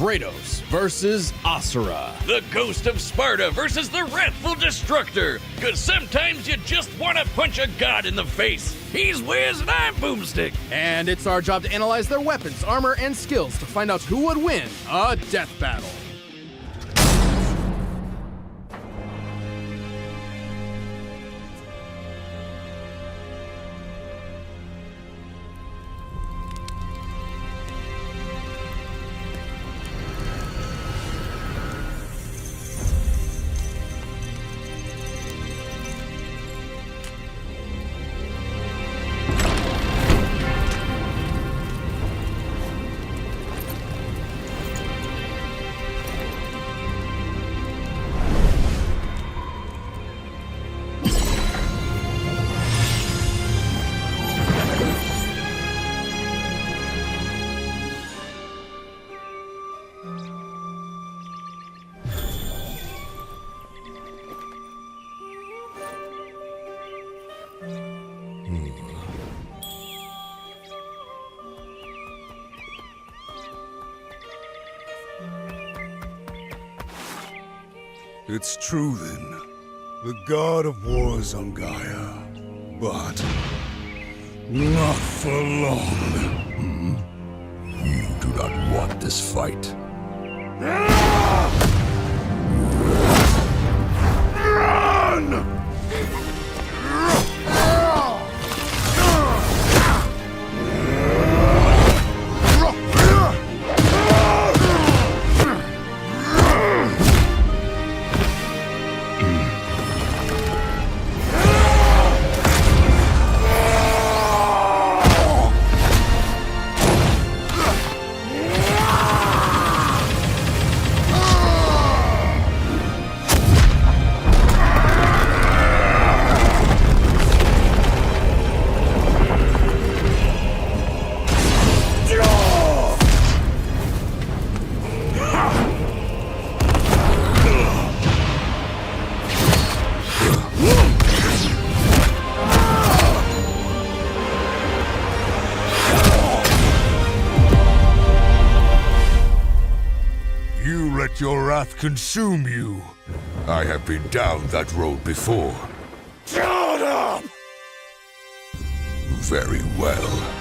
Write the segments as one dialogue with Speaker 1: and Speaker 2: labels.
Speaker 1: Kratos versus Asura.
Speaker 2: The Ghost of Sparta versus the Wrathful Destructor. Cause sometimes you just want to punch a god in the face. He's Wiz and I'm Boomstick.
Speaker 1: And it's our job to analyze their weapons, armor, and skills to find out who would win a death battle.
Speaker 3: It's true then. The god of war is on Gaia. But not for long.
Speaker 4: You do not want this fight.
Speaker 3: Run! Let your wrath consume you.
Speaker 4: I have been down that road before.
Speaker 3: Shut up!
Speaker 4: Very well.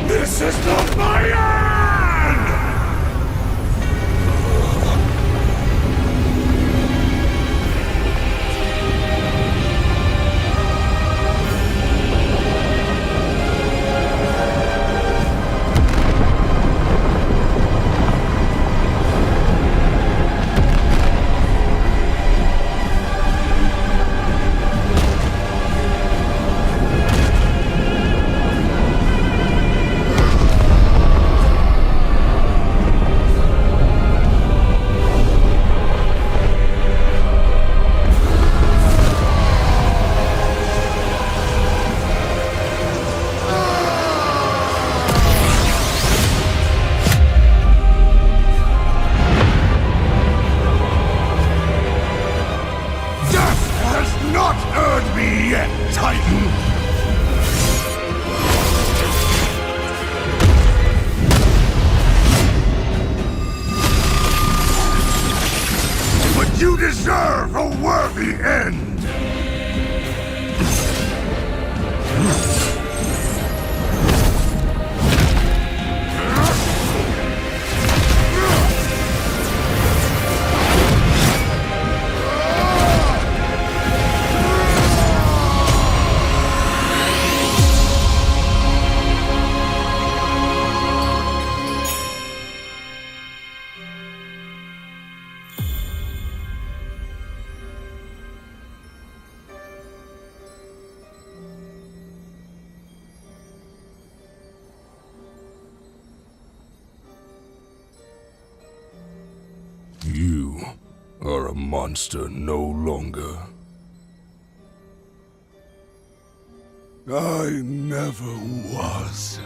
Speaker 3: This is not my end! You deserve a worthy end!
Speaker 4: You are a monster no longer.
Speaker 3: I never was.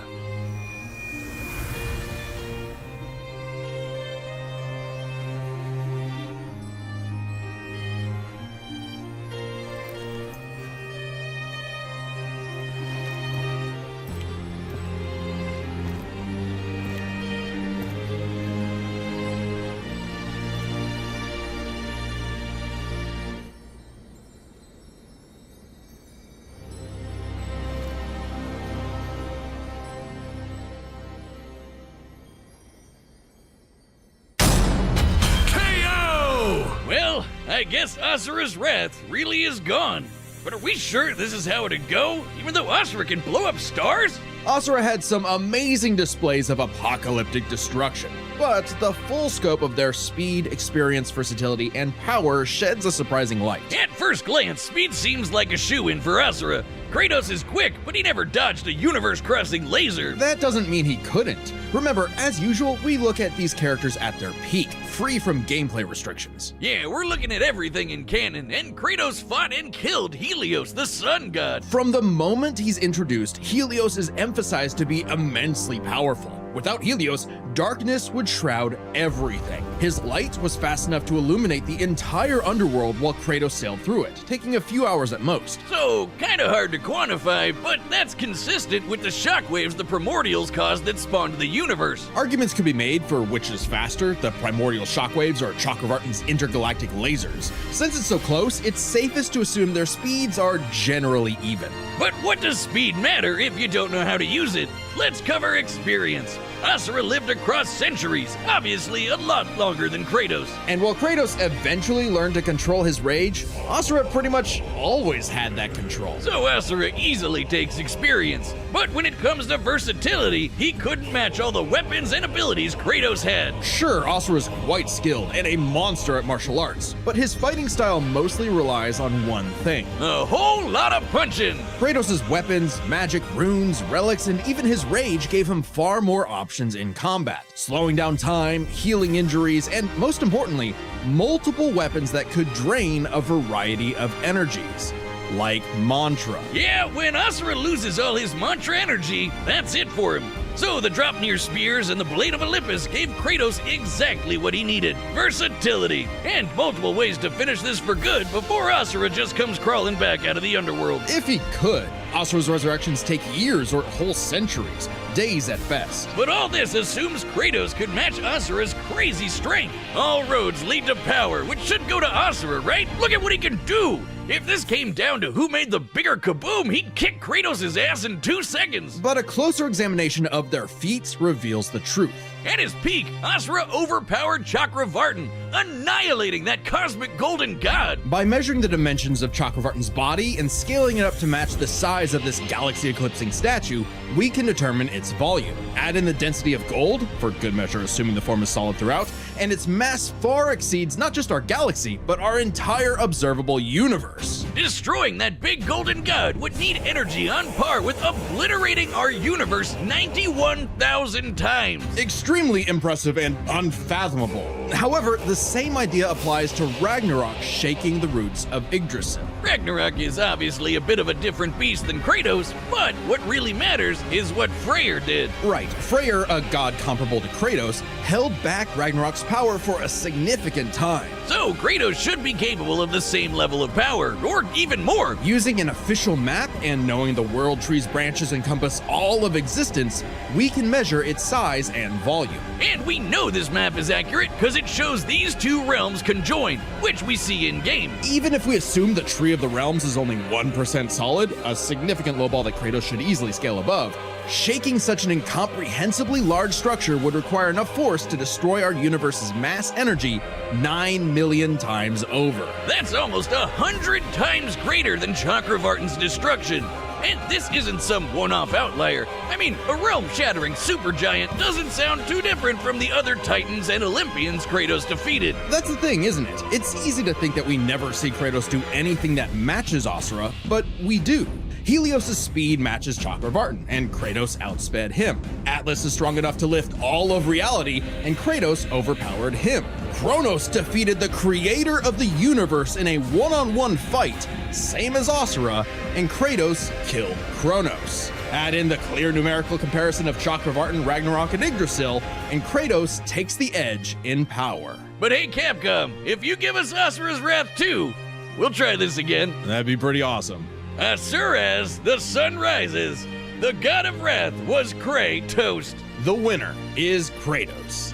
Speaker 2: Well, I guess Asura's wrath really is gone. But are we sure this is how it'd go? Even though Asura can blow up stars?
Speaker 1: Asura had some amazing displays of apocalyptic destruction, but the full scope of their speed, experience, versatility, and power sheds a surprising light.
Speaker 2: At first glance, speed seems like a shoo-in for Asura. Kratos is quick, but he never dodged a universe-crossing laser.
Speaker 1: That doesn't mean he couldn't. Remember, as usual, we look at these characters at their peak, free from gameplay restrictions.
Speaker 2: Yeah, we're looking at everything in canon, and Kratos fought and killed Helios, the sun god.
Speaker 1: From the moment he's introduced, Helios is emphasized to be immensely powerful. Without Helios, darkness would shroud everything. His light was fast enough to illuminate the entire underworld while Kratos sailed through it, taking a few hours at most.
Speaker 2: So, kinda hard to quantify, but that's consistent with the shockwaves the primordials caused that spawned the universe.
Speaker 1: Arguments could be made for which is faster, the primordial shockwaves or Chakravartin's intergalactic lasers. Since it's so close, it's safest to assume their speeds are generally even.
Speaker 2: But what does speed matter if you don't know how to use it? Let's cover experience. Asura lived across centuries, obviously a lot longer than Kratos.
Speaker 1: And while Kratos eventually learned to control his rage, Asura pretty much always had that control.
Speaker 2: So Asura easily takes experience. But when it comes to versatility, he couldn't match all the weapons and abilities Kratos had.
Speaker 1: Sure, Asura's quite skilled and a monster at martial arts, but his fighting style mostly relies on one thing.
Speaker 2: A whole lot of punching.
Speaker 1: Kratos' weapons, magic, runes, relics, and even his rage gave him far more options in combat, slowing down time, healing injuries, and most importantly, multiple weapons that could drain a variety of energies, like mantra.
Speaker 2: Yeah, when Asura loses all his mantra energy, that's it for him. So the Dropnir spears and the Blade of Olympus gave Kratos exactly what he needed: versatility, and multiple ways to finish this for good before Asura just comes crawling back out of the underworld.
Speaker 1: If he could. Asura's resurrections take years or whole centuries, days at best.
Speaker 2: But all this assumes Kratos could match Asura's crazy strength. All roads lead to power, which should go to Asura, right? Look at what he can do! If this came down to who made the bigger kaboom, he'd kick Kratos' ass in 2 seconds.
Speaker 1: But a closer examination of their feats reveals the truth.
Speaker 2: At his peak, Asura overpowered Chakravartin, annihilating that cosmic golden god.
Speaker 1: By measuring the dimensions of Chakravartin's body and scaling it up to match the size of this galaxy-eclipsing statue, we can determine its volume. Add in the density of gold, for good measure assuming the form is solid throughout, and its mass far exceeds not just our galaxy, but our entire observable universe.
Speaker 2: Destroying that big golden god would need energy on par with obliterating our universe 91,000 times.
Speaker 1: Extremely impressive and unfathomable. However, the same idea applies to Ragnarok shaking the roots of Yggdrasil.
Speaker 2: Ragnarok is obviously a bit of a different beast than Kratos, but what really matters is what Freyr did.
Speaker 1: Right, Freyr, a god comparable to Kratos, held back Ragnarok's power for a significant time.
Speaker 2: So Kratos should be capable of the same level of power, or even more.
Speaker 1: Using an official map and knowing the world tree's branches encompass all of existence, we can measure its size and volume.
Speaker 2: And we know this map is accurate because it shows these two realms conjoined, which we see in-game.
Speaker 1: Even if we assume the Tree of the Realms is only 1% solid, a significant lowball that Kratos should easily scale above, shaking such an incomprehensibly large structure would require enough force to destroy our universe's mass energy 9 million times over.
Speaker 2: That's almost 100 times greater than Chakravartin's destruction. And this isn't some one-off outlier. I mean, a realm-shattering supergiant doesn't sound too different from the other Titans and Olympians Kratos defeated.
Speaker 1: That's the thing, isn't it? It's easy to think that we never see Kratos do anything that matches Asura, but we do. Helios' speed matches Chakravartin, and Kratos outsped him. Atlas is strong enough to lift all of reality, and Kratos overpowered him. Kronos defeated the creator of the universe in a one-on-one fight, same as Asura, and Kratos killed Kronos. Add in the clear numerical comparison of Chakravartin, Ragnarok, and Yggdrasil, and Kratos takes the edge in power.
Speaker 2: But hey, Capcom, if you give us Asura's Wrath 2, we'll try this again.
Speaker 1: That'd be pretty awesome.
Speaker 2: Asura's The Sun Rises. The god of wrath was Kratos.
Speaker 1: The winner is Kratos.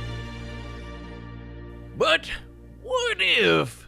Speaker 2: But what if...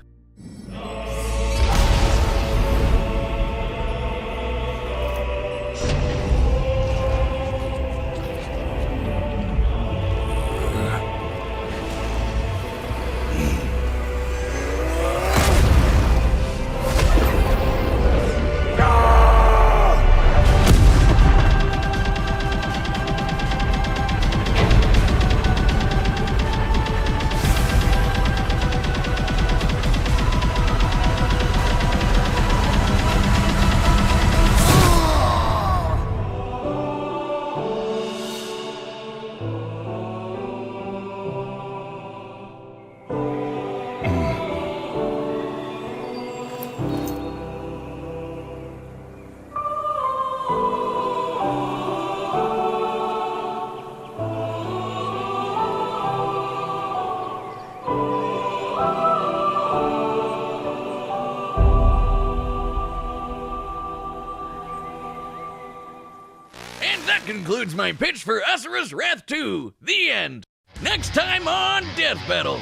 Speaker 2: That concludes my pitch for Asura's Wrath 2, the end. Next time on Death Battle.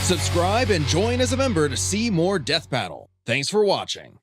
Speaker 1: Subscribe and join as a member to see more Death Battle. Thanks for watching.